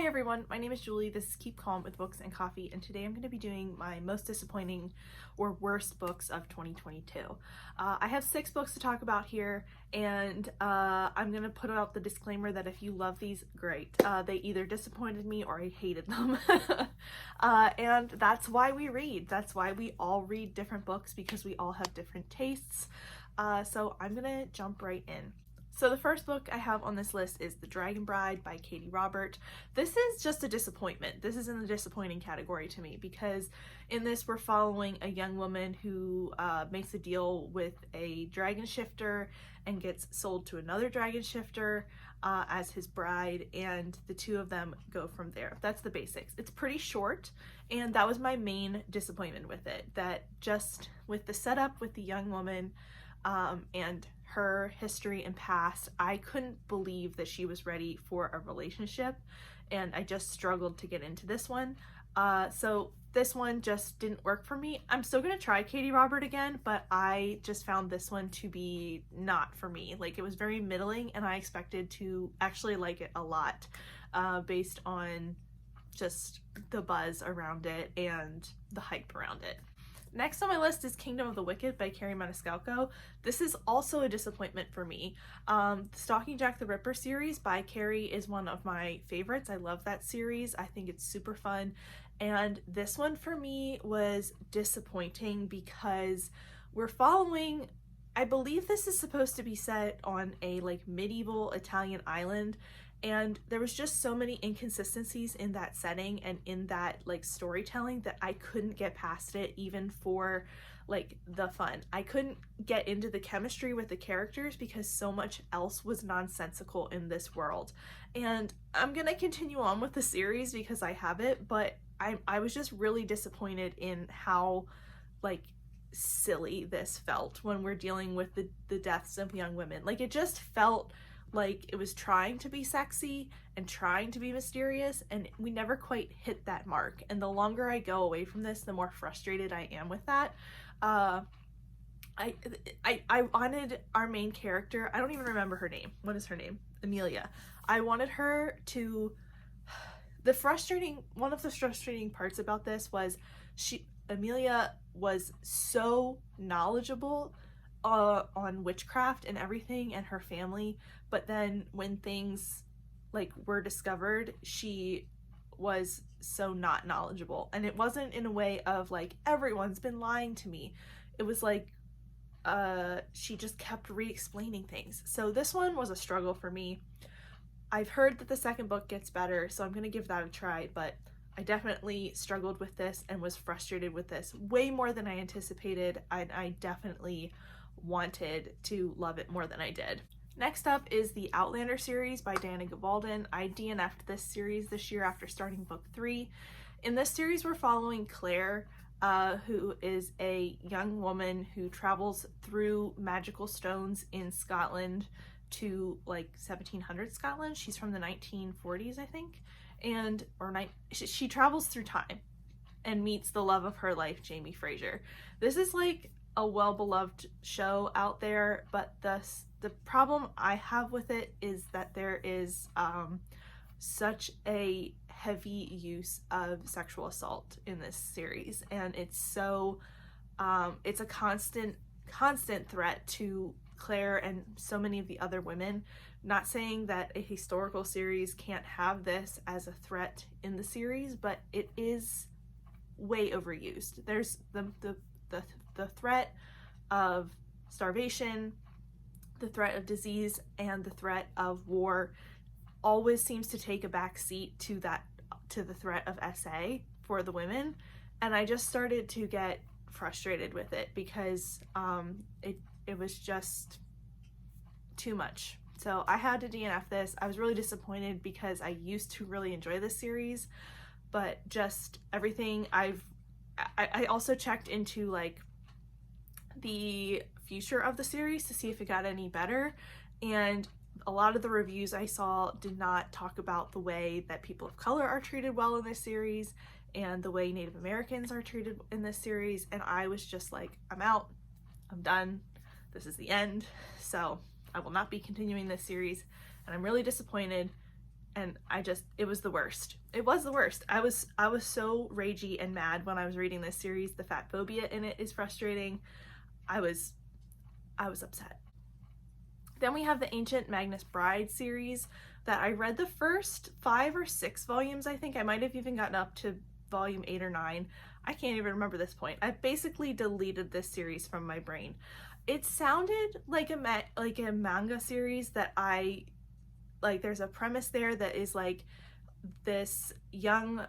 Hi everyone, my name is Julie. This is Keep Calm with Books and Coffee, and today I'm going to be doing my most disappointing or worst books of 2022. I have 6 books to talk about here, and I'm going to put out the disclaimer that if you love these, great. They either disappointed me or I hated them. And that's why we read. That's why we all read different books, because we all have different tastes. So I'm going to jump right in. So the first book I have on this list is The Dragon Bride by Katie Robert. This is just a disappointment. This is in the disappointing category to me, because in this we're following a young woman who makes a deal with a dragon shifter and gets sold to another dragon shifter as his bride, and the two of them go from there. That's the basics. It's pretty short, and that was my main disappointment with it, that just with the setup with the young woman and her history and past, I couldn't believe that she was ready for a relationship, and I just struggled to get into this one. So this one just didn't work for me. I'm still gonna try Katie Robert again, but I just found this one to be not for me. Like, it was very middling, and I expected to actually like it a lot based on just the buzz around it and the hype around it. Next on my list is Kingdom of the Wicked by Carrie Maniscalco. This is also a disappointment for me. The Stalking Jack the Ripper series by Carrie is one of my favorites. I love that series. I think it's super fun. And this one for me was disappointing because we're following, I believe this is supposed to be set on a like medieval Italian island, and there was just so many inconsistencies in that setting and in that like storytelling that I couldn't get past it, even for like the fun. I couldn't get into the chemistry with the characters because so much else was nonsensical in this world. And I'm gonna continue on with the series because I have it, but I was just really disappointed in how like silly this felt when we're dealing with the deaths of young women. Like, it just felt like it was trying to be sexy and trying to be mysterious, and we never quite hit that mark. And the longer I go away from this, the more frustrated I am with that. I wanted our main character, I don't even remember her name. What is her name? Amelia. I wanted her to, one of the frustrating parts about this was Amelia was so knowledgeable on witchcraft and everything and her family, but then when things like were discovered, she was so not knowledgeable. And it wasn't in a way of like, everyone's been lying to me. It was like she just kept re-explaining things. So this one was a struggle for me. I've heard that the second book gets better, so I'm gonna give that a try, but I definitely struggled with this and was frustrated with this way more than I anticipated. I definitely wanted to love it more than I did. Next up is the Outlander series by Diana Gabaldon. I DNF'd this series this year after starting book 3. In this series, we're following Claire, who is a young woman who travels through magical stones in Scotland to like 1700 Scotland. She's from the 1940s, I think. She travels through time and meets the love of her life, Jamie Fraser. This is like a well-beloved show out there, but the problem I have with it is that there is such a heavy use of sexual assault in this series, and it's so it's a constant threat to Claire and so many of the other women. Not saying that a historical series can't have this as a threat in the series, but it is way overused. There's the threat of starvation, the threat of disease, and the threat of war always seems to take a back seat to the threat of SA for the women. And I just started to get frustrated with it because it was just too much. So I had to DNF this. I was really disappointed because I used to really enjoy this series, but just everything I also checked into like the future of the series to see if it got any better, and a lot of the reviews I saw did not talk about the way that people of color are treated well in this series and the way Native Americans are treated in this series, and I was just like, I'm out, I'm done, this is the end. So I will not be continuing this series, and I'm really disappointed. and it was the worst. It was the worst. I was so ragey and mad when I was reading this series. The fat phobia in it is frustrating. I was upset. Then we have the Ancient Magnus Bride series that I read the first 5 or 6 volumes, I think. I might have even gotten up to volume 8 or 9. I can't even remember this point. I basically deleted this series from my brain. It sounded like a manga series that I like. There's a premise there that is like this young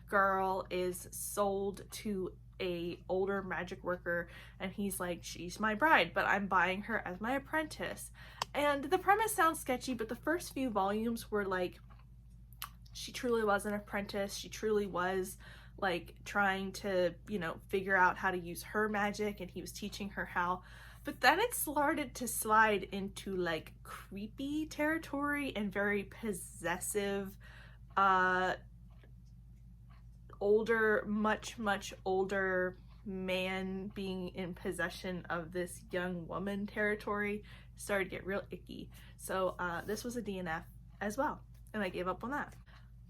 girl is sold to a older magic worker, and he's like, she's my bride, but I'm buying her as my apprentice. And the premise sounds sketchy, but the first few volumes were like, she truly was an apprentice. She truly was like trying to, you know, figure out how to use her magic, and he was teaching her how. But then it started to slide into like creepy territory and very possessive, older, much older man being in possession of this young woman territory. Started to get real icky. So this was a DNF as well, and I gave up on that.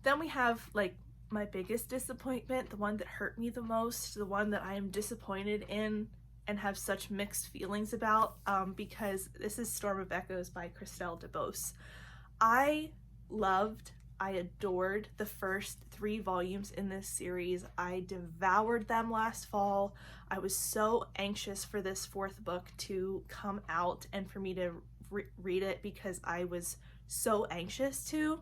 Then we have like my biggest disappointment, the one that hurt me the most, the one that I am disappointed in and have such mixed feelings about, because this is Storm of Echoes by Christelle DeBose. I adored the first 3 volumes in this series. I devoured them last fall. I was so anxious for this 4th book to come out and for me to read it because I was so anxious to.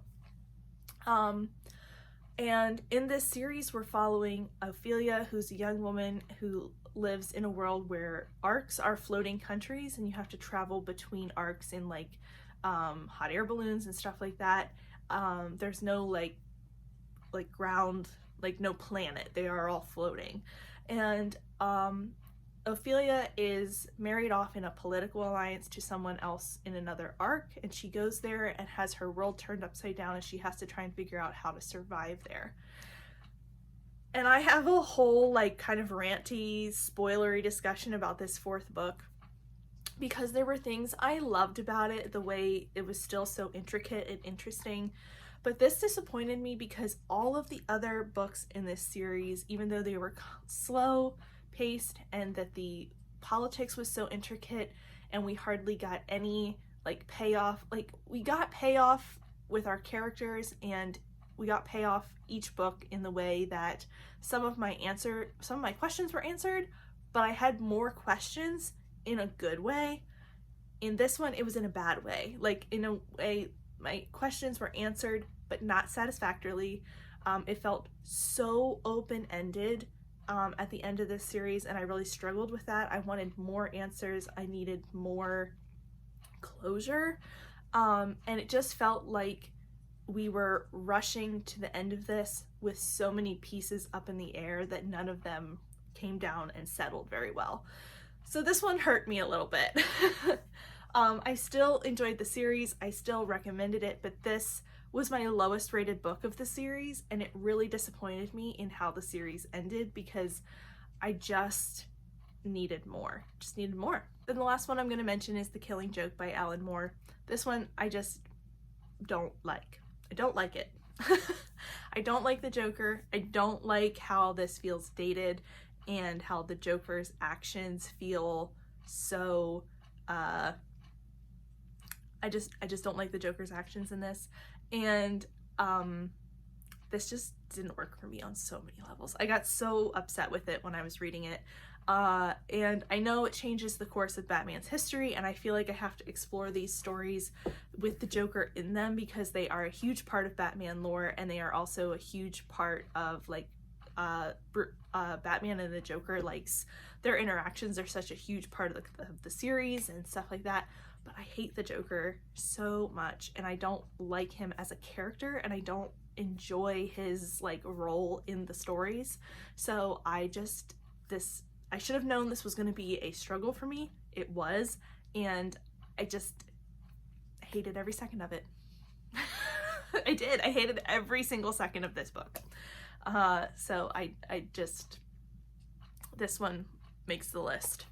And in this series, we're following Ophelia, who's a young woman who lives in a world where arcs are floating countries, and you have to travel between arcs in like hot air balloons and stuff like that. There's no like ground, like no planet. They are all floating. And Ophelia is married off in a political alliance to someone else in another arc, and she goes there and has her world turned upside down, and she has to try and figure out how to survive there. And I have a whole like kind of ranty, spoilery discussion about this 4th book because there were things I loved about it, the way it was still so intricate and interesting. But this disappointed me because all of the other books in this series, even though they were slow paced and that the politics was so intricate and we hardly got any like payoff, like we got payoff with our characters and we got payoff each book in the way that some of my questions were answered, but I had more questions in a good way. In this one, it was in a bad way. Like in a way, my questions were answered, but not satisfactorily. It felt so open-ended at the end of this series, and I really struggled with that. I wanted more answers. I needed more closure. And it just felt like we were rushing to the end of this with so many pieces up in the air that none of them came down and settled very well. So this one hurt me a little bit. I still enjoyed the series. I still recommended it, but this was my lowest rated book of the series, and it really disappointed me in how the series ended because I just needed more. Then the last one I'm going to mention is The Killing Joke by Alan Moore. This one I just don't like. I don't like it. I don't like the Joker. I don't like how this feels dated and how the Joker's actions feel so I just don't like the Joker's actions in this, and this just didn't work for me on so many levels. I got so upset with it when I was reading it, and I know it changes the course of Batman's history, and I feel like I have to explore these stories with the Joker in them because they are a huge part of Batman lore, and they are also a huge part of like Batman and the Joker, like their interactions are such a huge part of the series and stuff like that. But I hate the Joker so much, and I don't like him as a character, and I don't enjoy his like role in the stories. So I should have known this was going to be a struggle for me. It was, and I just hated every second of it. I did. I hated every single second of this book. So this one makes the list.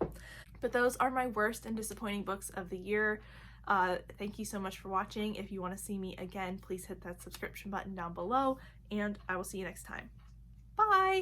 But those are my worst and disappointing books of the year. Thank you so much for watching. If you want to see me again, please hit that subscription button down below, and I will see you next time. Bye!